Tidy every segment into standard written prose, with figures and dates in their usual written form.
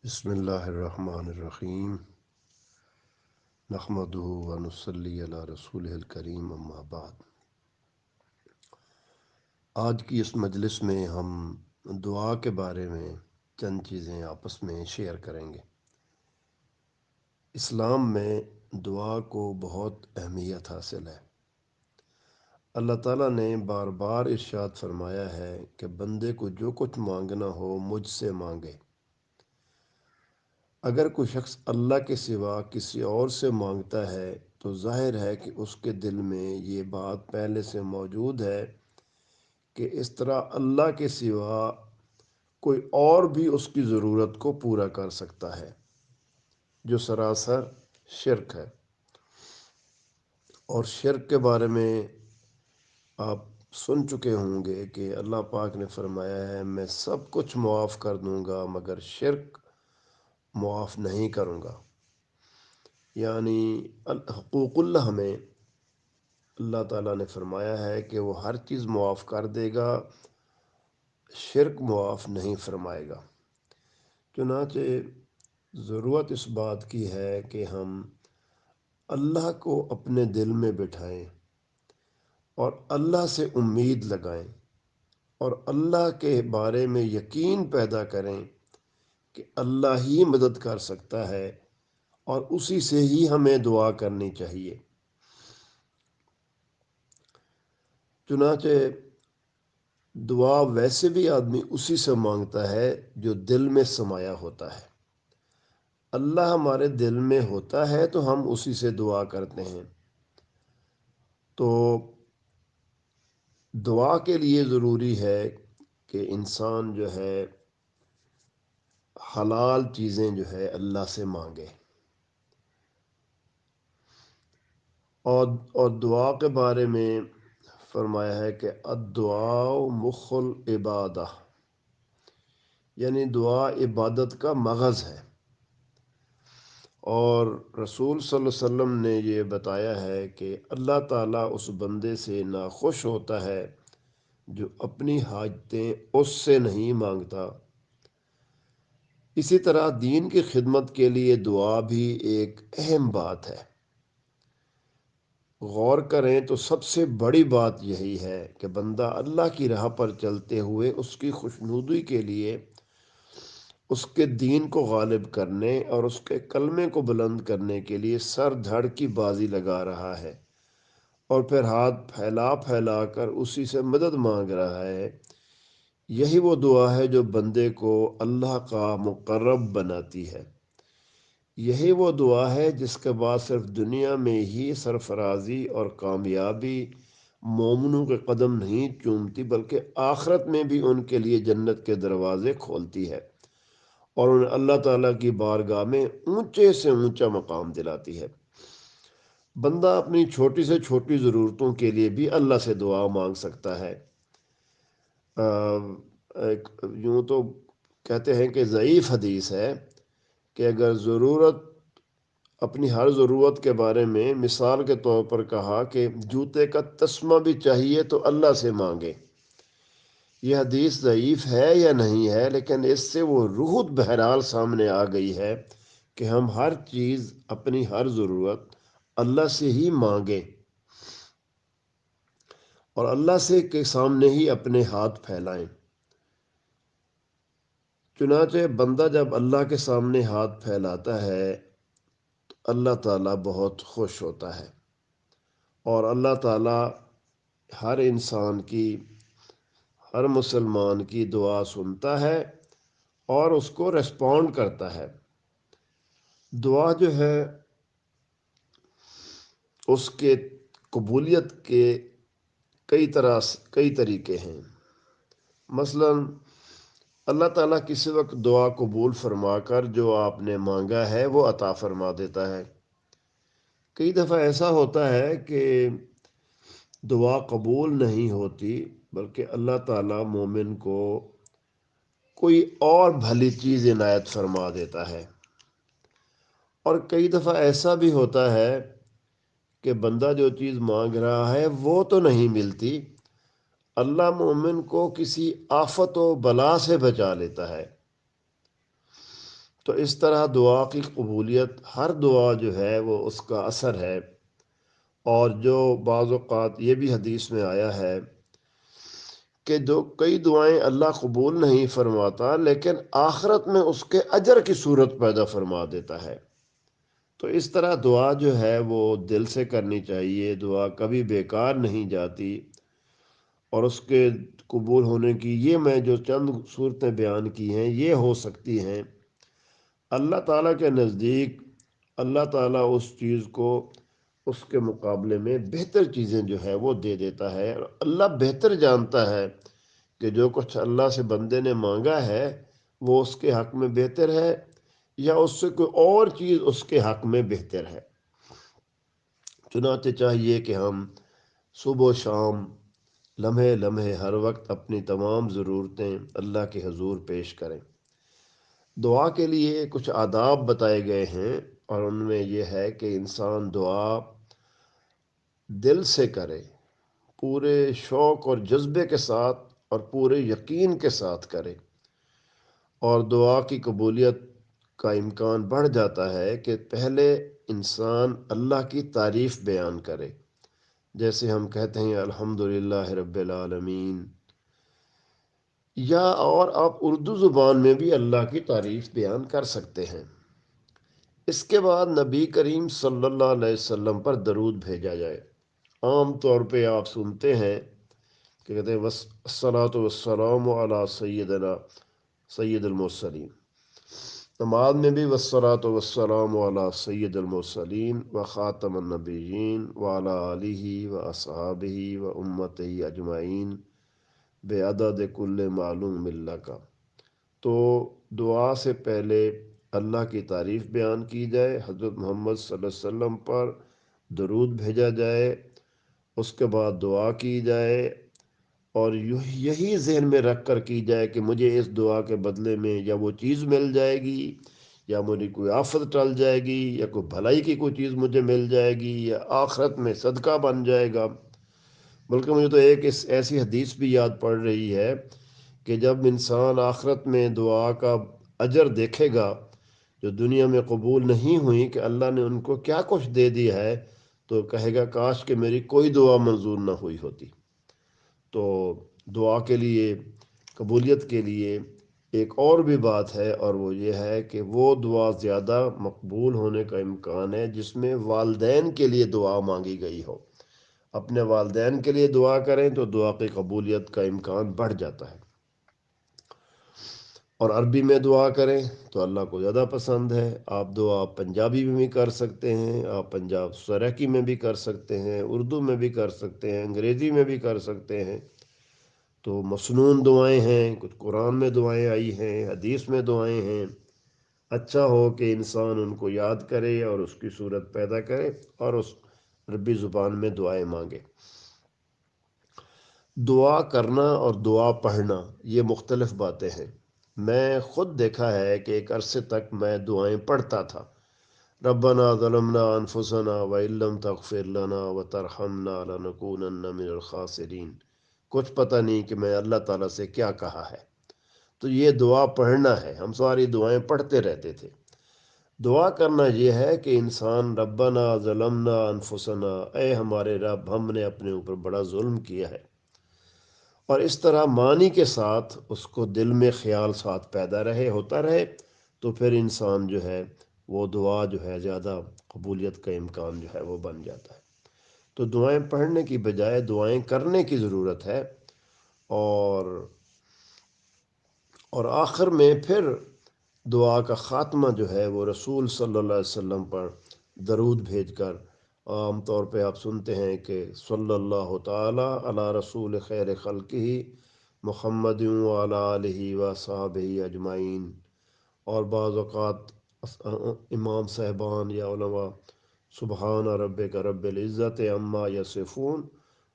بسم اللہ الرحمن الرحیم نحمدہ ونصلی علی رسولہ الکریم اما بعد۔ آج کی اس مجلس میں ہم دعا کے بارے میں چند چیزیں آپس میں شیئر کریں گے۔ اسلام میں دعا کو بہت اہمیت حاصل ہے۔ اللہ تعالیٰ نے بار بار ارشاد فرمایا ہے کہ بندے کو جو کچھ مانگنا ہو مجھ سے مانگے۔ اگر کوئی شخص اللہ کے سوا کسی اور سے مانگتا ہے تو ظاہر ہے کہ اس کے دل میں یہ بات پہلے سے موجود ہے کہ اس طرح اللہ کے سوا کوئی اور بھی اس کی ضرورت کو پورا کر سکتا ہے، جو سراسر شرک ہے۔ اور شرک کے بارے میں آپ سن چکے ہوں گے کہ اللہ پاک نے فرمایا ہے میں سب کچھ معاف کر دوں گا مگر شرک معاف نہیں کروں گا۔ یعنی حقوق اللہ میں اللہ تعالیٰ نے فرمایا ہے کہ وہ ہر چیز معاف کر دے گا، شرک معاف نہیں فرمائے گا۔ چنانچہ ضرورت اس بات کی ہے کہ ہم اللہ کو اپنے دل میں بٹھائیں اور اللہ سے امید لگائیں اور اللہ کے بارے میں یقین پیدا کریں کہ اللہ ہی مدد کر سکتا ہے اور اسی سے ہی ہمیں دعا کرنی چاہیے۔ چنانچہ دعا ویسے بھی آدمی اسی سے مانگتا ہے جو دل میں سمایا ہوتا ہے۔ اللہ ہمارے دل میں ہوتا ہے تو ہم اسی سے دعا کرتے ہیں۔ تو دعا کے لیے ضروری ہے کہ انسان جو ہے حلال چیزیں جو ہے اللہ سے مانگے۔ اور دعا کے بارے میں فرمایا ہے کہ الدعاء مخ العبادہ، یعنی دعا عبادت کا مغز ہے۔ اور رسول صلی اللہ علیہ وسلم نے یہ بتایا ہے کہ اللہ تعالیٰ اس بندے سے ناخوش ہوتا ہے جو اپنی حاجتیں اس سے نہیں مانگتا۔ اسی طرح دین کی خدمت کے لیے دعا بھی ایک اہم بات ہے۔ غور کریں تو سب سے بڑی بات یہی ہے کہ بندہ اللہ کی راہ پر چلتے ہوئے اس کی خوشنودی کے لیے اس کے دین کو غالب کرنے اور اس کے کلمے کو بلند کرنے کے لیے سر دھڑ کی بازی لگا رہا ہے، اور پھر ہاتھ پھیلا پھیلا کر اسی سے مدد مانگ رہا ہے۔ یہی وہ دعا ہے جو بندے کو اللہ کا مقرب بناتی ہے۔ یہی وہ دعا ہے جس کے بعد صرف دنیا میں ہی سرفرازی اور کامیابی مومنوں کے قدم نہیں چومتی بلکہ آخرت میں بھی ان کے لیے جنت کے دروازے کھولتی ہے اور انہیں اللہ تعالیٰ کی بارگاہ میں اونچے سے اونچا مقام دلاتی ہے۔ بندہ اپنی چھوٹی سے چھوٹی ضرورتوں کے لیے بھی اللہ سے دعا مانگ سکتا ہے۔ یوں تو کہتے ہیں کہ ضعیف حدیث ہے کہ اگر اپنی ہر ضرورت کے بارے میں مثال کے طور پر کہا کہ جوتے کا تسمہ بھی چاہیے تو اللہ سے مانگے۔ یہ حدیث ضعیف ہے یا نہیں ہے، لیکن اس سے وہ روح بہرحال سامنے آ گئی ہے کہ ہم ہر چیز، اپنی ہر ضرورت اللہ سے ہی مانگیں اور اللہ سے کے سامنے ہی اپنے ہاتھ پھیلائیں۔ چنانچہ بندہ جب اللہ کے سامنے ہاتھ پھیلاتا ہے تو اللہ تعالیٰ بہت خوش ہوتا ہے، اور اللہ تعالیٰ ہر انسان کی، ہر مسلمان کی دعا سنتا ہے اور اس کو ریسپونڈ کرتا ہے۔ دعا جو ہے اس کے قبولیت کے کئی طریقے ہیں۔ مثلا اللہ تعالیٰ کسی وقت دعا قبول فرما کر جو آپ نے مانگا ہے وہ عطا فرما دیتا ہے۔ کئی دفعہ ایسا ہوتا ہے کہ دعا قبول نہیں ہوتی بلکہ اللہ تعالیٰ مومن کو کوئی اور بھلی چیز عنایت فرما دیتا ہے۔ اور کئی دفعہ ایسا بھی ہوتا ہے کہ بندہ جو چیز مانگ رہا ہے وہ تو نہیں ملتی، اللہ مومن کو کسی آفت و بلا سے بچا لیتا ہے۔ تو اس طرح دعا کی قبولیت، ہر دعا جو ہے وہ اس کا اثر ہے۔ اور جو بعض اوقات یہ بھی حدیث میں آیا ہے کہ جو کئی دعائیں اللہ قبول نہیں فرماتا لیکن آخرت میں اس کے اجر کی صورت پیدا فرما دیتا ہے۔ تو اس طرح دعا جو ہے وہ دل سے کرنی چاہیے، دعا کبھی بیکار نہیں جاتی، اور اس کے قبول ہونے کی یہ میں جو چند صورتیں بیان کی ہیں یہ ہو سکتی ہیں۔ اللہ تعالیٰ کے نزدیک اللہ تعالیٰ اس چیز کو اس کے مقابلے میں بہتر چیزیں جو ہے وہ دے دیتا ہے، اور اللہ بہتر جانتا ہے کہ جو کچھ اللہ سے بندے نے مانگا ہے وہ اس کے حق میں بہتر ہے یا اس سے کوئی اور چیز اس کے حق میں بہتر ہے۔ چنانچہ چاہیے کہ ہم صبح و شام، لمحے لمحے، ہر وقت اپنی تمام ضرورتیں اللہ کے حضور پیش کریں۔ دعا کے لیے کچھ آداب بتائے گئے ہیں، اور ان میں یہ ہے کہ انسان دعا دل سے کرے، پورے شوق اور جذبے کے ساتھ اور پورے یقین کے ساتھ کرے، اور دعا کی قبولیت کا امکان بڑھ جاتا ہے کہ پہلے انسان اللہ کی تعریف بیان کرے، جیسے ہم کہتے ہیں الحمدللہ رب العالمین، یا اور آپ اردو زبان میں بھی اللہ کی تعریف بیان کر سکتے ہیں۔ اس کے بعد نبی کریم صلی اللہ علیہ وسلم پر درود بھیجا جائے۔ عام طور پہ آپ سنتے ہیں کہ کہتے ہیں الصلاۃ والسلام علی سیدنا سید المرسلین۔ نماز میں بھی والصلاۃ والسلام علی سید المرسلین و خاتم النبیین وعلی آلہ و اصحابہ و امتہ اجمعین بعدد کل معلوم اللہ کا۔ تو دعا سے پہلے اللہ کی تعریف بیان کی جائے، حضرت محمد صلی اللہ علیہ وسلم پر درود بھیجا جائے، اس کے بعد دعا کی جائے، اور یہی ذہن میں رکھ کر کی جائے کہ مجھے اس دعا کے بدلے میں یا وہ چیز مل جائے گی، یا مجھے کوئی آفت ٹل جائے گی، یا کوئی بھلائی کی کوئی چیز مجھے مل جائے گی، یا آخرت میں صدقہ بن جائے گا۔ بلکہ مجھے تو ایک ایسی حدیث بھی یاد پڑ رہی ہے کہ جب انسان آخرت میں دعا کا اجر دیکھے گا جو دنیا میں قبول نہیں ہوئی، کہ اللہ نے ان کو کیا کچھ دے دیا ہے، تو کہے گا کاش کہ میری کوئی دعا منظور نہ ہوئی ہوتی۔ تو دعا کے لیے، قبولیت کے لیے ایک اور بھی بات ہے، اور وہ یہ ہے کہ وہ دعا زیادہ مقبول ہونے کا امکان ہے جس میں والدین کے لیے دعا مانگی گئی ہو۔ اپنے والدین کے لیے دعا کریں تو دعا کی قبولیت کا امکان بڑھ جاتا ہے۔ اور عربی میں دعا کریں تو اللہ کو زیادہ پسند ہے۔ آپ دعا پنجابی میں بھی کر سکتے ہیں، آپ پنجاب سرائکی میں بھی کر سکتے ہیں، اردو میں بھی کر سکتے ہیں، انگریزی میں بھی کر سکتے ہیں۔ تو مسنون دعائیں ہیں، کچھ قرآن میں دعائیں آئی ہیں، حدیث میں دعائیں ہیں۔ اچھا ہو کہ انسان ان کو یاد کرے اور اس کی صورت پیدا کرے اور اس عربی زبان میں دعائیں مانگے۔ دعا کرنا اور دعا پڑھنا یہ مختلف باتیں ہیں۔ میں خود دیکھا ہے کہ ایک عرصے تک میں دعائیں پڑھتا تھا، ربنا ظلمنا انفسنا وان لم تغفر لنا وترحمنا لنکونن من الخاسرین۔ کچھ پتہ نہیں کہ میں اللہ تعالیٰ سے کیا کہا ہے۔ تو یہ دعا پڑھنا ہے، ہم ساری دعائیں پڑھتے رہتے تھے۔ دعا کرنا یہ ہے کہ انسان ربنا ظلمنا انفسنا، اے ہمارے رب ہم نے اپنے اوپر بڑا ظلم کیا ہے، اور اس طرح معنی کے ساتھ اس کو دل میں خیال ساتھ پیدا رہے، ہوتا رہے، تو پھر انسان جو ہے وہ دعا جو ہے زیادہ قبولیت کا امکان جو ہے وہ بن جاتا ہے۔ تو دعائیں پڑھنے کی بجائے دعائیں کرنے کی ضرورت ہے، اور آخر میں پھر دعا کا خاتمہ جو ہے وہ رسول صلی اللہ علیہ وسلم پر درود بھیج کر، عام طور پہ آپ سنتے ہیں کہ صلی اللہ تعالی علی رسول خیر خلقہ محمد وعلی آلہ و صحابہ اجمعین، اور بعض اوقات امام صاحبان یا علماء سبحان ربک رب العزت عما یصفون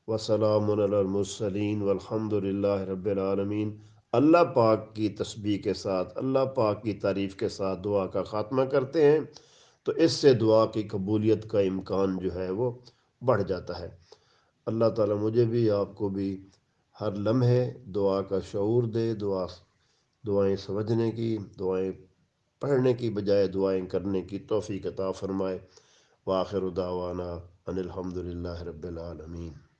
وسلام علی المرسلین والحمد للہ رب العالمین، اللہ پاک کی تسبیح کے ساتھ، اللہ پاک کی تعریف کے ساتھ دعا کا خاتمہ کرتے ہیں، تو اس سے دعا کی قبولیت کا امکان جو ہے وہ بڑھ جاتا ہے۔ اللہ تعالیٰ مجھے بھی آپ کو بھی ہر لمحے دعا کا شعور دے، دعائیں سمجھنے کی، دعائیں پڑھنے کی بجائے دعائیں کرنے کی توفیق عطا فرمائے۔ وآخر دعوانا ان الحمد للہ رب العالمین۔